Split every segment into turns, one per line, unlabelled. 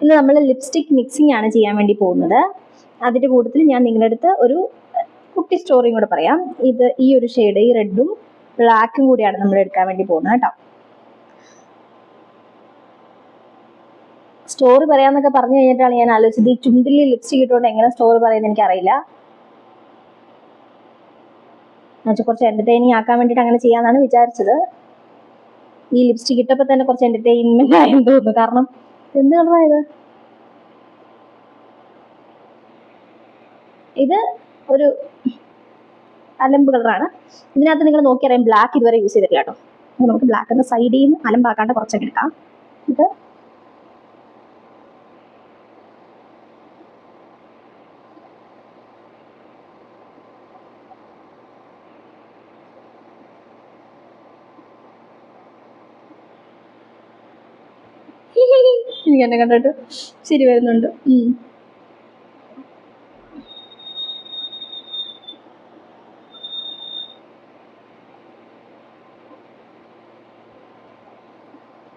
ഇന്ന് നമ്മൾ lipstick mixing ആണ് ചെയ്യാൻ വേണ്ടി പോകുന്നത്. അതിൻ്റെ കൂട്ടത്തിൽ ഞാൻ നിങ്ങളുടെ അടുത്ത് ഒരു കുട്ടി സ്റ്റോറിയും കൂടെ പറയാം. ഈ ഒരു ഷെയ്ഡ്, ഈ റെഡും ബ്ലാക്കും കൂടിയാണ് നമ്മൾ എടുക്കാൻ വേണ്ടി പോകുന്നത് കേട്ടോ. സ്റ്റോറി പറയാന്നൊക്കെ പറഞ്ഞു കഴിഞ്ഞിട്ടാണ് ഞാൻ ആലോചിച്ചത് ഈ ചുണ്ടിൽ ലിപ്സ്റ്റിക് ഇട്ടുകൊണ്ട് എങ്ങനെ സ്റ്റോറി പറയുന്നത് എനിക്കറിയില്ല. എന്നുവെച്ചാൽ കുറച്ച് എൻ്റർടൈനിങ് ആക്കാൻ വേണ്ടിയിട്ട് അങ്ങനെ ചെയ്യാമെന്നാണ് വിചാരിച്ചത്. ഈ ലിപ്സ്റ്റിക് ഇട്ടപ്പോൾ തന്നെ കുറച്ച് എൻ്റർടൈൻമെൻ്റ് ആയെന്ന് തോന്നുന്നു. കാരണം എന്ത് കളറായത്? ഇത് ഒരു അലമ്പ് കളറാണ്. ഇതിനകത്ത് നിങ്ങൾ നോക്കിയറിയാം ബ്ലാക്ക് ഇതുവരെ യൂസ് ചെയ്തിട്ടില്ല കേട്ടോ. അപ്പോൾ നമുക്ക് ബ്ലാക്കിൻ്റെ സൈഡിൽ നിന്ന് അലമ്പാക്കാണ്ട് കുറച്ചൊക്കെ എടുക്കാം. ഇത് എനിക്ക് എന്നെ കണ്ടിട്ട് ശരി വരുന്നുണ്ട്.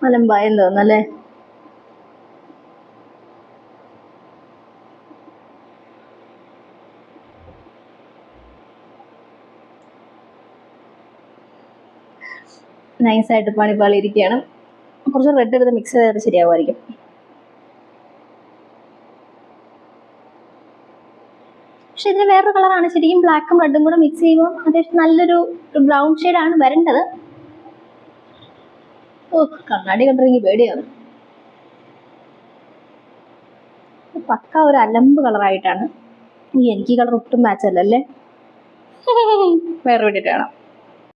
അലമ്പായെന്ന് തോന്നല്ലേ? നൈസായിട്ട് പണിപ്പാളിയിരിക്കുകയാണ്. കുറച്ച് റെഡ് എടുത്ത് മിക്സ് ചെയ്താൽ ശരിയാവുമായിരിക്കും. പക്ഷെ ഇതിന് വേറൊരു കളറാണ്. ശരിക്കും ബ്ലാക്കും റെഡും കൂടെ മിക്സ് ചെയ്യുമ്പോൾ അത്യാവശ്യം നല്ലൊരു ബ്രൗൺ ഷെയ്ഡാണ് വരേണ്ടത്. ഓ, കണ്ണാടി കണ്ടിറങ്ങി പേടിയാണ്. പക്ക ഒരു അലമ്പ് കളറായിട്ടാണ്. എനിക്ക് ഈ കളർ ഒട്ടും മാച്ച് അല്ലല്ലേ. വേറെ വേണ്ടിയിട്ട് കാണാം.